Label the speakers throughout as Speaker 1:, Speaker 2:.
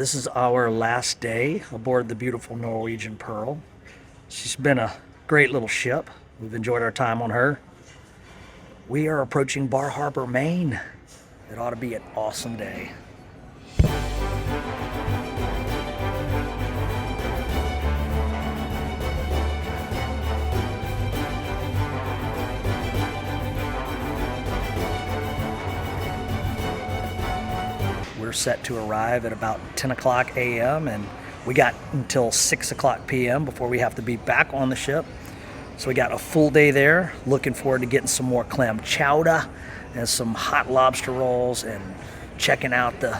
Speaker 1: This is our last day aboard the beautiful Norwegian Pearl. She's been a great little ship. We've enjoyed our time on her. We are approaching Bar Harbor, Maine. It ought to be an awesome day. We're set to arrive at about 10 o'clock a.m. and we got until 6 o'clock p.m. before we have to be back on the ship. So we got a full day there. Looking forward to getting some more clam chowder and some hot lobster rolls and checking out the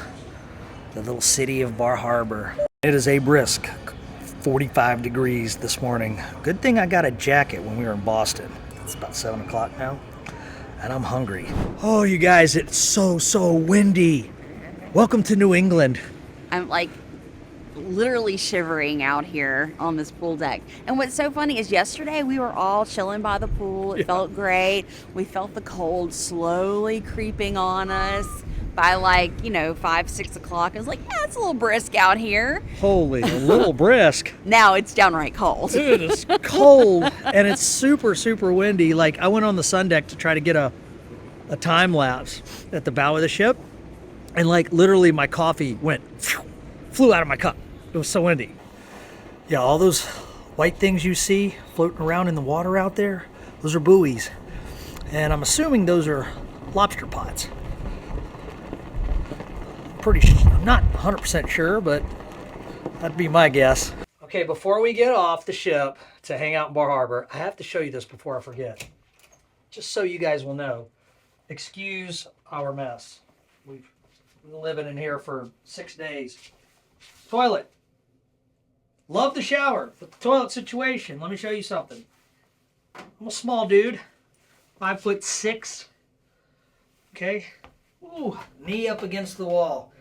Speaker 1: little city of Bar Harbor. It is a brisk 45 degrees this morning. Good thing I got a jacket when we were in Boston. It's about 7 o'clock now and I'm hungry. Oh, you guys, it's so windy. Welcome to New England.
Speaker 2: I'm like literally shivering out here on this pool deck. And what's so funny is yesterday we were all chilling by the pool. It felt great. We felt the cold slowly creeping on us by 5, 6 o'clock. I was like, yeah, it's a little brisk out here.
Speaker 1: Holy, a little brisk.
Speaker 2: Now it's downright cold.
Speaker 1: It is cold and it's super windy. Like I went on the sun deck to try to get a time lapse at the bow of the ship. And literally my coffee flew out of my cup. It was so windy. Yeah, all those white things you see floating around in the water out there, those are buoys. And I'm assuming those are lobster pots. I'm not 100% sure, but that'd be my guess. Okay, before we get off the ship to hang out in Bar Harbor, I have to show you this before I forget. Just so you guys will know. Excuse our mess. We've been living in here for 6 days. Toilet. Love the shower, but the toilet situation, let me show you something. I'm a small dude, 5'6". Okay. Ooh, knee up against the wall.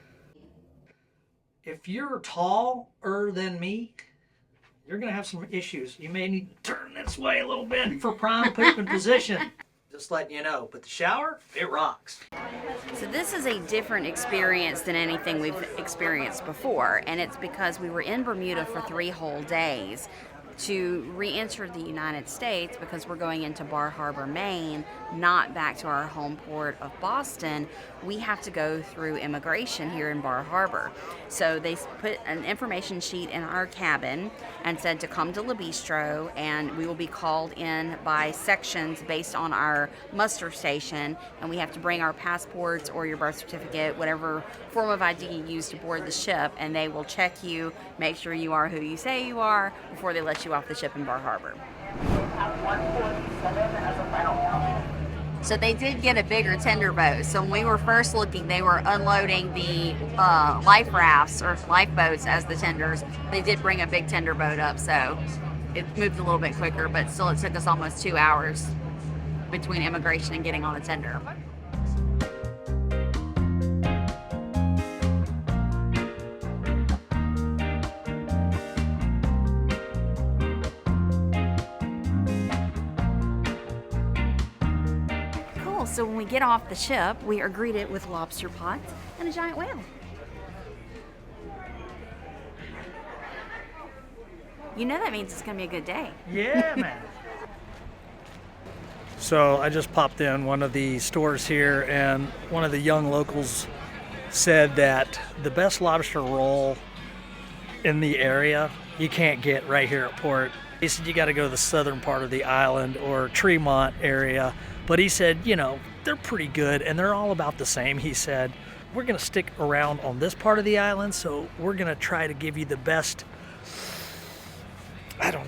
Speaker 1: If you're taller than me, you're gonna have some issues. You may need to turn this way a little bit for prime pooping position. Just letting you know, but the shower, it rocks.
Speaker 2: So this is a different experience than anything we've experienced before, and it's because we were in Bermuda for 3 whole days to re-enter the United States because we're going into Bar Harbor, Maine, not back to our home port of Boston. We have to go through immigration here in Bar Harbor. So they put an information sheet in our cabin and said to come to Le Bistro, and we will be called in by sections based on our muster station, and we have to bring our passports or your birth certificate, whatever form of ID you use to board the ship, and they will check you, make sure you are who you say you are before they let you off the ship in Bar Harbor. So they did get a bigger tender boat. So when we were first looking, they were unloading the life rafts or lifeboats as the tenders. They did bring a big tender boat up, so it moved a little bit quicker, but still it took us almost 2 hours between immigration and getting on the tender. So when we get off the ship, we are greeted with lobster pots and a giant whale. You know that means it's going to be a good day.
Speaker 1: Yeah, man. So I just popped in one of the stores here, and one of the young locals said that the best lobster roll in the area you can't get right here at port. He said you got to go to the southern part of the island or Tremont area. But he said, they're pretty good and they're all about the same. He said, we're going to stick around on this part of the island, so we're going to try to give you the best,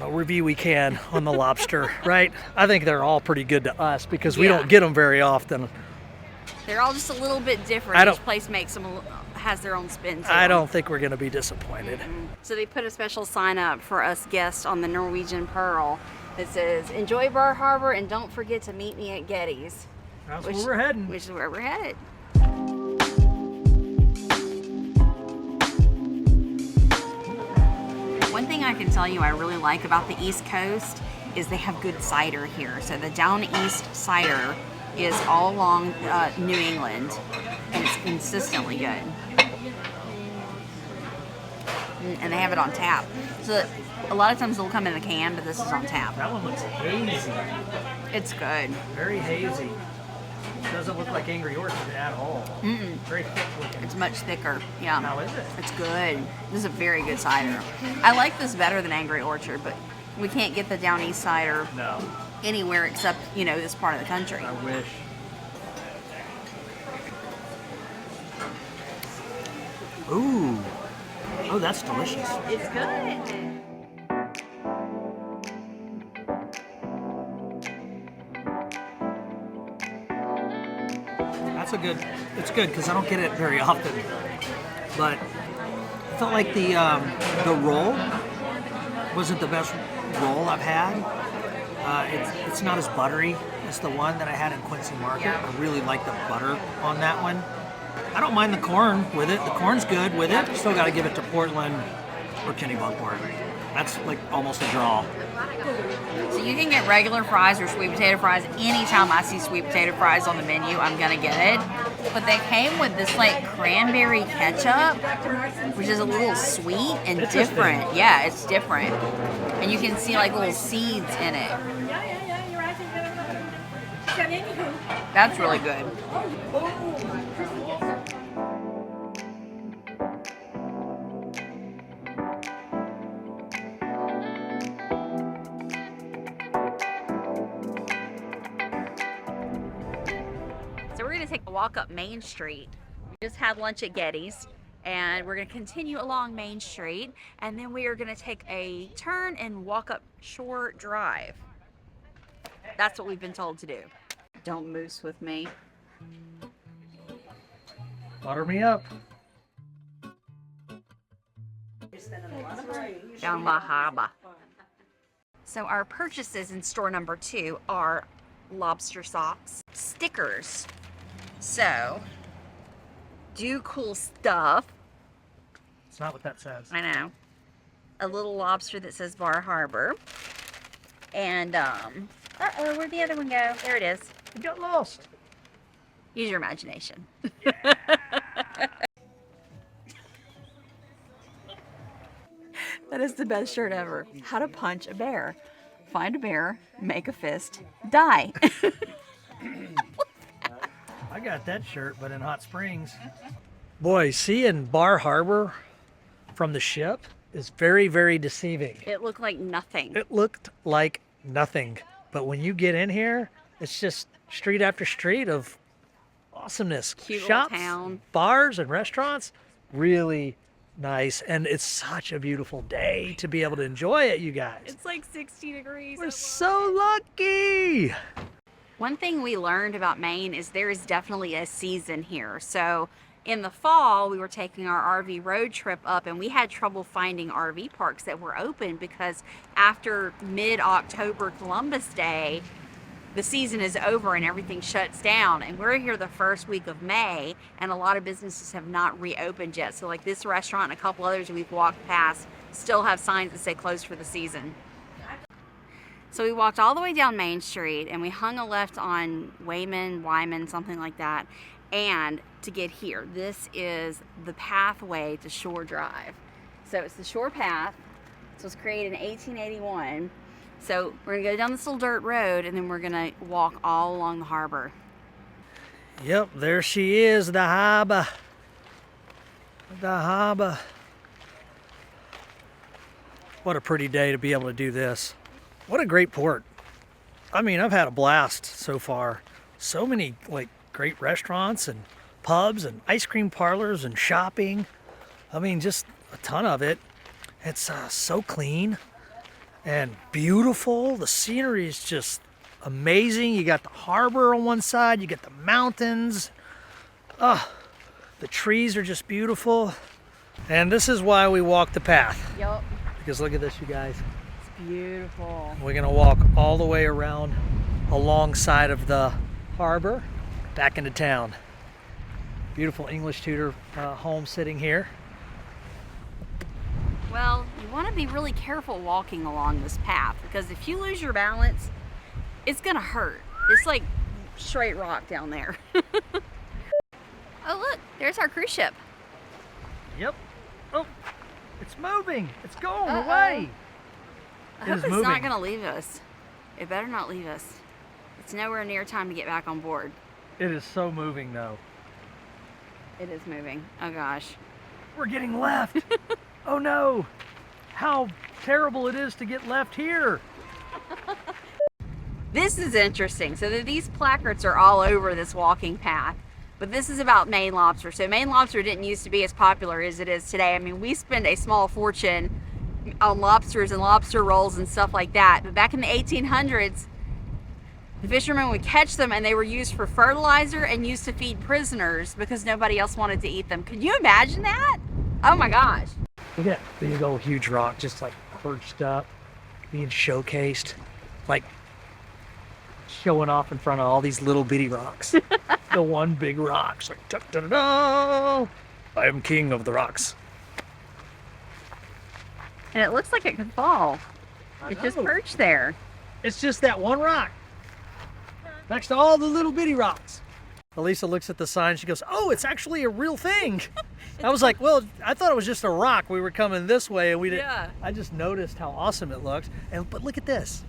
Speaker 1: review we can on the lobster, right? I think they're all pretty good to us because we don't get them very often.
Speaker 2: They're all just a little bit different. Each place has their own spin.
Speaker 1: I don't think we're going to be disappointed.
Speaker 2: Mm-hmm. So they put a special sign up for us guests on the Norwegian Pearl. It says, enjoy Bar Harbor and don't forget to meet me at Getty's.
Speaker 1: That's where we're heading.
Speaker 2: Which is where we're headed. One thing I can tell you I really like about the East Coast is they have good cider here. So the Down East cider is all along New England, and it's consistently good. and they have it on tap. So a lot of times they'll come in a can, but this is on tap.
Speaker 1: That one looks hazy.
Speaker 2: It's good.
Speaker 1: Very hazy. Doesn't look like Angry Orchard at all. Very thick looking.
Speaker 2: It's much thicker. Yeah.
Speaker 1: How is it?
Speaker 2: It's good. This is a very good cider. I like this better than Angry Orchard, but we can't get the Down East cider anywhere except, you know, this part of the country.
Speaker 1: I wish. Ooh. Oh, that's delicious.
Speaker 2: It's good.
Speaker 1: That's a good, it's good because I don't get it very often. But I felt like the roll wasn't the best roll I've had. It's not as buttery as the one that I had in Quincy Market.
Speaker 2: Yeah.
Speaker 1: I really like the butter on that one. I don't mind the corn with it. The corn's good with it. Still got to give it to Portland or Kennebunkport. That's like almost a draw.
Speaker 2: So you can get regular fries or sweet potato fries. Anytime I see sweet potato fries on the menu, I'm gonna get it. But they came with this like cranberry ketchup, which is a little sweet and different. Yeah, it's different. And you can see like little seeds in it. That's really good. So we're going to take a walk up Main Street. We just had lunch at Getty's, and we're going to continue along Main Street, and then we are going to take a turn and walk up Shore Drive. That's what we've been told to do. Don't moose with me.
Speaker 1: Butter me up.
Speaker 2: Down La Haba. So our purchases in store number 2 are lobster socks, stickers. So, do cool stuff.
Speaker 1: It's not what that says.
Speaker 2: I know. A little lobster that says Bar Harbor. And, uh-oh, where'd the other one go? There it is.
Speaker 1: You got lost.
Speaker 2: Use your imagination. That is the best shirt ever. How to punch a bear. Find a bear, make a fist, die.
Speaker 1: I got that shirt, but in Hot Springs. Boy, seeing Bar Harbor from the ship is very, very deceiving.
Speaker 2: It looked like nothing.
Speaker 1: It looked like nothing. But when you get in here, it's just street after street of awesomeness.
Speaker 2: Cute little
Speaker 1: Shops,
Speaker 2: town.
Speaker 1: bars, and restaurants. Really nice. And it's such a beautiful day to be able to enjoy it, you guys.
Speaker 2: It's like 60 degrees.
Speaker 1: We're so lucky.
Speaker 2: One thing we learned about Maine is there is definitely a season here. So in the fall, we were taking our RV road trip up, and we had trouble finding RV parks that were open because after mid-October Columbus Day, the season is over and everything shuts down. And we're here the first week of May, and a lot of businesses have not reopened yet. So like this restaurant and a couple others we've walked past still have signs that say closed for the season. So we walked all the way down Main Street, and we hung a left on Wyman, something like that. And to get here, this is the pathway to Shore Drive. So it's the Shore Path. So it was created in 1881. So we're gonna go down this little dirt road, and then we're gonna walk all along the harbor.
Speaker 1: Yep, there she is, the harbor. The harbor. What a pretty day to be able to do this. What a great port. I mean, I've had a blast so far. So many like great restaurants and pubs and ice cream parlors and shopping. I mean, just a ton of it. It's so clean and beautiful. The scenery is just amazing. You got the harbor on one side, you get the mountains. The trees are just beautiful. And this is why we walk the path.
Speaker 2: Yup.
Speaker 1: Because look at this, you guys.
Speaker 2: It's beautiful.
Speaker 1: We're gonna walk all the way around alongside of the harbor back into town. Beautiful English Tudor home sitting here.
Speaker 2: Well, you want to be really careful walking along this path, because if you lose your balance, it's gonna hurt. It's like straight rock down there. Oh look, there's our cruise ship.
Speaker 1: Yep. Oh, it's It's moving. It's going away.
Speaker 2: I hope it's not going to leave us. It better not leave us. It's nowhere near time to get back on board.
Speaker 1: It is so moving, though.
Speaker 2: It is moving. Oh, gosh.
Speaker 1: We're getting left. Oh, no. How terrible it is to get left here.
Speaker 2: This is interesting. So these placards are all over this walking path. But this is about Maine lobster. So Maine lobster didn't used to be as popular as it is today. I mean, we spend a small fortune on lobsters and lobster rolls and stuff like that. But back in the 1800s, the fishermen would catch them and they were used for fertilizer and used to feed prisoners because nobody else wanted to eat them. Could you imagine that? Oh my gosh.
Speaker 1: Look at that big old huge rock just like perched up, being showcased, like showing off in front of all these little bitty rocks. The one big rock's like, da, da, da, da. I am king of the rocks.
Speaker 2: And it looks like it could fall. It's just perched there.
Speaker 1: It's just that one rock next to all the little bitty rocks. Elisa looks at the sign. She goes, oh, it's actually a real thing. I was like, well, I thought it was just a rock. We were coming this way and we didn't. Yeah. I just noticed how awesome it looks. But look at this.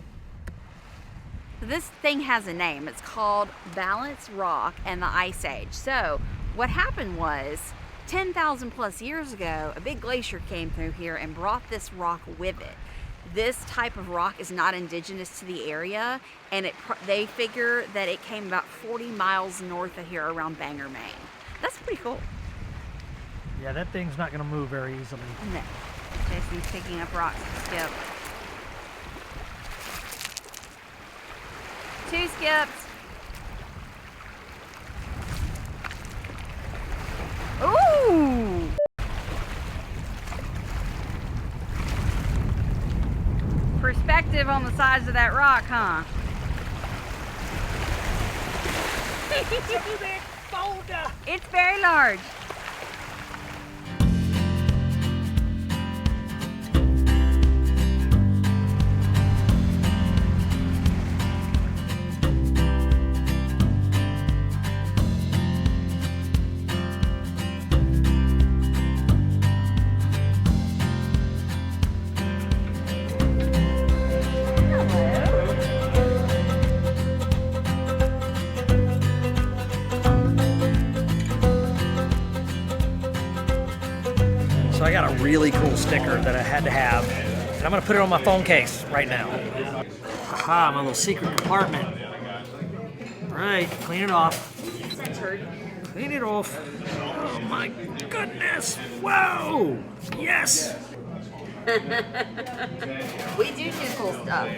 Speaker 2: This thing has a name. It's called Balance Rock and the Ice Age. So what happened was 10,000 plus years ago, a big glacier came through here and brought this rock with it. This type of rock is not indigenous to the area, and they figure that it came about 40 miles north of here around Bangor, Maine. That's pretty cool.
Speaker 1: Yeah, that thing's not going to move very easily.
Speaker 2: No. Jason's picking up rocks to skip. 2 skips. Ooh! Perspective on the size of that rock, huh? It's very large.
Speaker 1: So I got a really cool sticker that I had to have, and I'm gonna put it on my phone case right now. Haha, my little secret compartment. All right, clean it off. Clean it off. Oh my goodness, whoa, yes.
Speaker 2: We do cool stuff.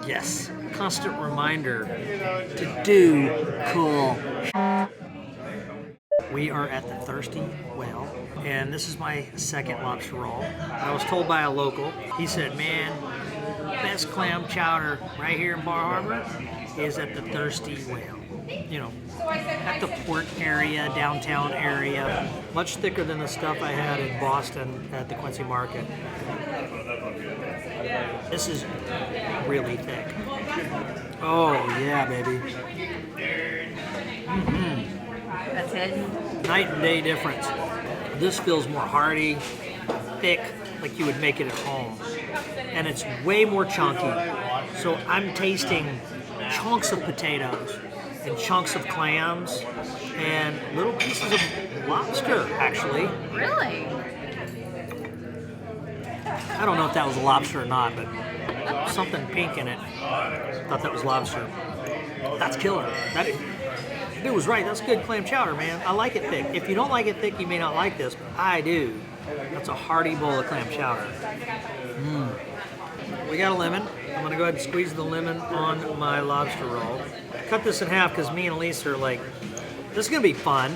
Speaker 1: Yes, constant reminder to do cool. We are at the Thirsty Whale, and this is my second lobster roll. I was told by a local, he said, man, best clam chowder right here in Bar Harbor is at the Thirsty Whale. You know, at the port area, downtown area, much thicker than the stuff I had in Boston at the Quincy Market. This is really thick. Oh yeah, baby.
Speaker 2: That's it.
Speaker 1: Night and day difference. This feels more hearty, thick, like you would make it at home. And it's way more chunky. So I'm tasting chunks of potatoes and chunks of clams and little pieces of lobster, actually.
Speaker 2: Really?
Speaker 1: I don't know if that was a lobster or not, but something pink in it. Thought that was lobster. That's killer. Dude was right. That's good clam chowder, man. I like it thick. If you don't like it thick, you may not like this, but I do. That's a hearty bowl of clam chowder. We got a lemon. I'm going to go ahead and squeeze the lemon on my lobster roll. Cut this in half because me and Elisa are like, this is going to be fun.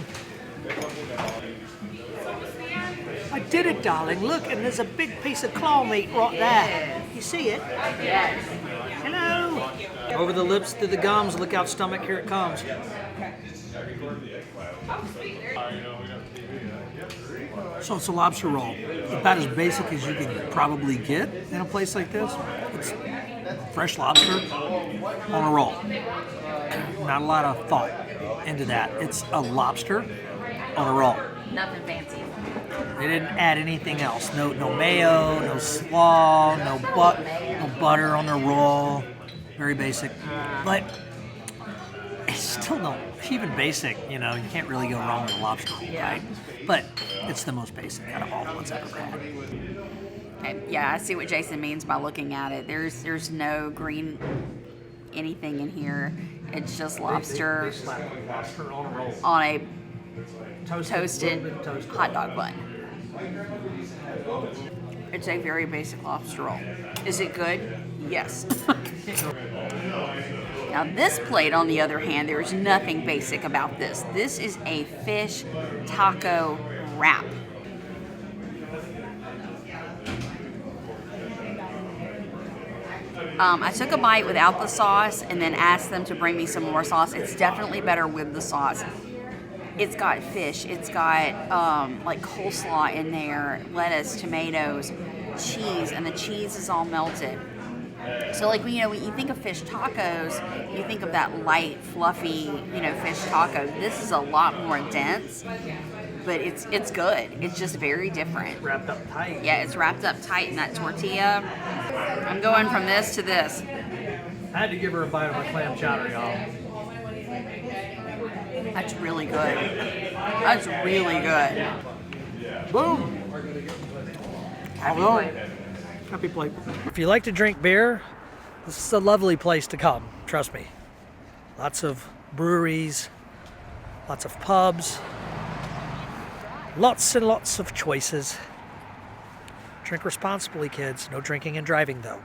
Speaker 1: I did it, darling. Look, and there's a big piece of claw meat right there. You see it?
Speaker 2: Yes.
Speaker 1: Hello. Over the lips, through the gums. Look out, stomach. Here it comes. So it's a lobster roll. About as basic as you could probably get in a place like this. It's fresh lobster on a roll. Not a lot of thought into that. It's a lobster on a roll.
Speaker 2: Nothing fancy.
Speaker 1: They didn't add anything else. No mayo, no slaw, no butter on their roll. Very basic. But it's still no, even basic, you know, you can't really go wrong with a lobster roll, right? But it's the most basic out of all the ones I've ever had.
Speaker 2: Okay, yeah, I see what Jason means by looking at it. There's no green anything in here. It's just lobster,
Speaker 1: They slap lobster on a roll.
Speaker 2: on a
Speaker 1: Toasted
Speaker 2: hot dog bun. It's a very basic lobster roll. Is it good? Yes. Now this plate, on the other hand, there is nothing basic about this. This is a fish taco wrap. I took a bite without the sauce and then asked them to bring me some more sauce. It's definitely better with the sauce. It's got fish, it's got like coleslaw in there, lettuce, tomatoes, cheese, and the cheese is all melted. So like, you know, when you think of fish tacos, you think of that light, fluffy, you know, fish taco. This is a lot more dense, but it's good. It's just very different.
Speaker 1: Wrapped up tight.
Speaker 2: Yeah, it's wrapped up tight in that tortilla. I'm going from this to this.
Speaker 1: I had to give her a bite of my clam chowder, y'all.
Speaker 2: That's really good. That's really good.
Speaker 1: Boom! Happy plate. If you like to drink beer, this is a lovely place to come, trust me. Lots of breweries, lots of pubs, lots and lots of choices. Drink responsibly, kids. No drinking and driving, though.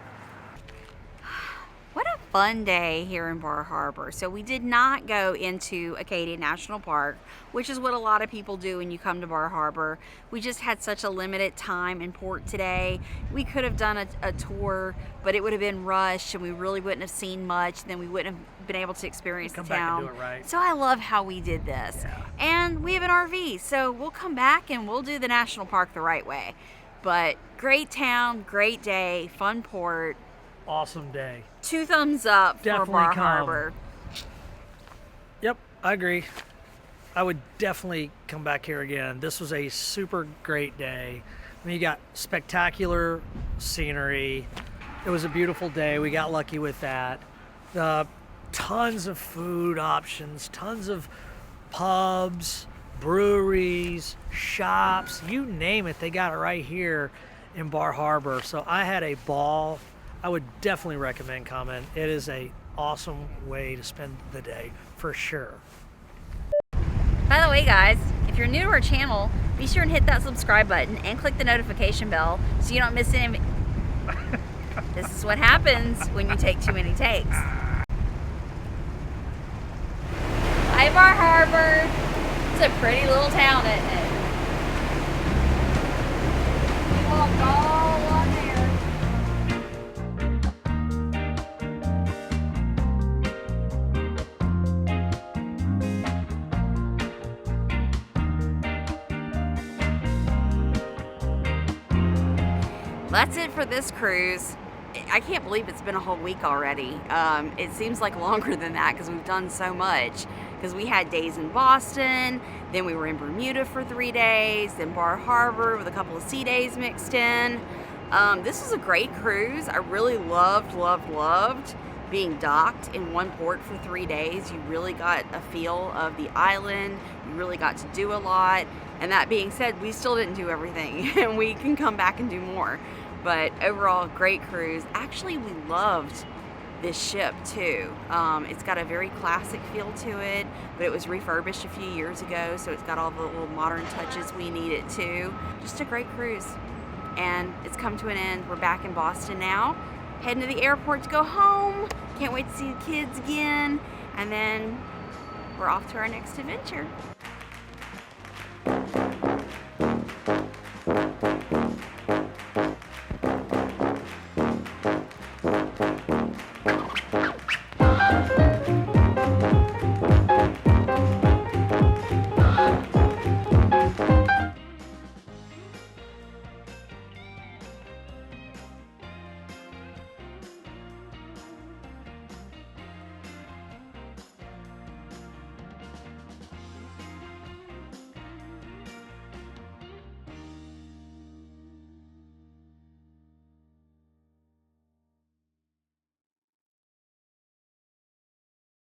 Speaker 2: What a fun day here in Bar Harbor. So we did not go into Acadia National Park, which is what a lot of people do when you come to Bar Harbor. We just had such a limited time in port today. We could have done a tour, but it would have been rushed and we really wouldn't have seen much. Then we wouldn't have been able to experience the town.
Speaker 1: Come back and do it right.
Speaker 2: So I love how we did this.
Speaker 1: Yeah.
Speaker 2: And we have an RV, so we'll come back and we'll do the national park the right way. But great town, great day, fun port.
Speaker 1: Awesome day.
Speaker 2: 2 thumbs up
Speaker 1: Definitely
Speaker 2: for Bar
Speaker 1: come.
Speaker 2: Harbor.
Speaker 1: Yep, I agree. I would definitely come back here again. This was a super great day. I mean, you got spectacular scenery. It was a beautiful day. We got lucky with that. Tons of food options, tons of pubs, breweries, shops, you name it, they got it right here in Bar Harbor. So I had a ball. I would definitely recommend coming. It is a awesome way to spend the day for sure.
Speaker 2: By the way, guys, if you're new to our channel, be sure and hit that subscribe button and click the notification bell so you don't miss any. This is what happens when you take too many takes. Hi, Bar Harbor. It's a pretty little town, isn't it? We walked all along there. That's it for this cruise. I can't believe it's been a whole week already. It seems like longer than that because we've done so much. Because we had days in Boston, then we were in Bermuda for 3 days, then Bar Harbor with a couple of sea days mixed in. This was a great cruise. I really loved being docked in one port for 3 days. You really got a feel of the island. You really got to do a lot. And that being said, we still didn't do everything and we can come back and do more. But overall, great cruise. Actually, we loved this ship too. It's got a very classic feel to it, but it was refurbished a few years ago, so it's got all the little modern touches we need it too. Just a great cruise. And it's come to an end. We're back in Boston now, heading to the airport to go home. Can't wait to see the kids again. And then we're off to our next adventure.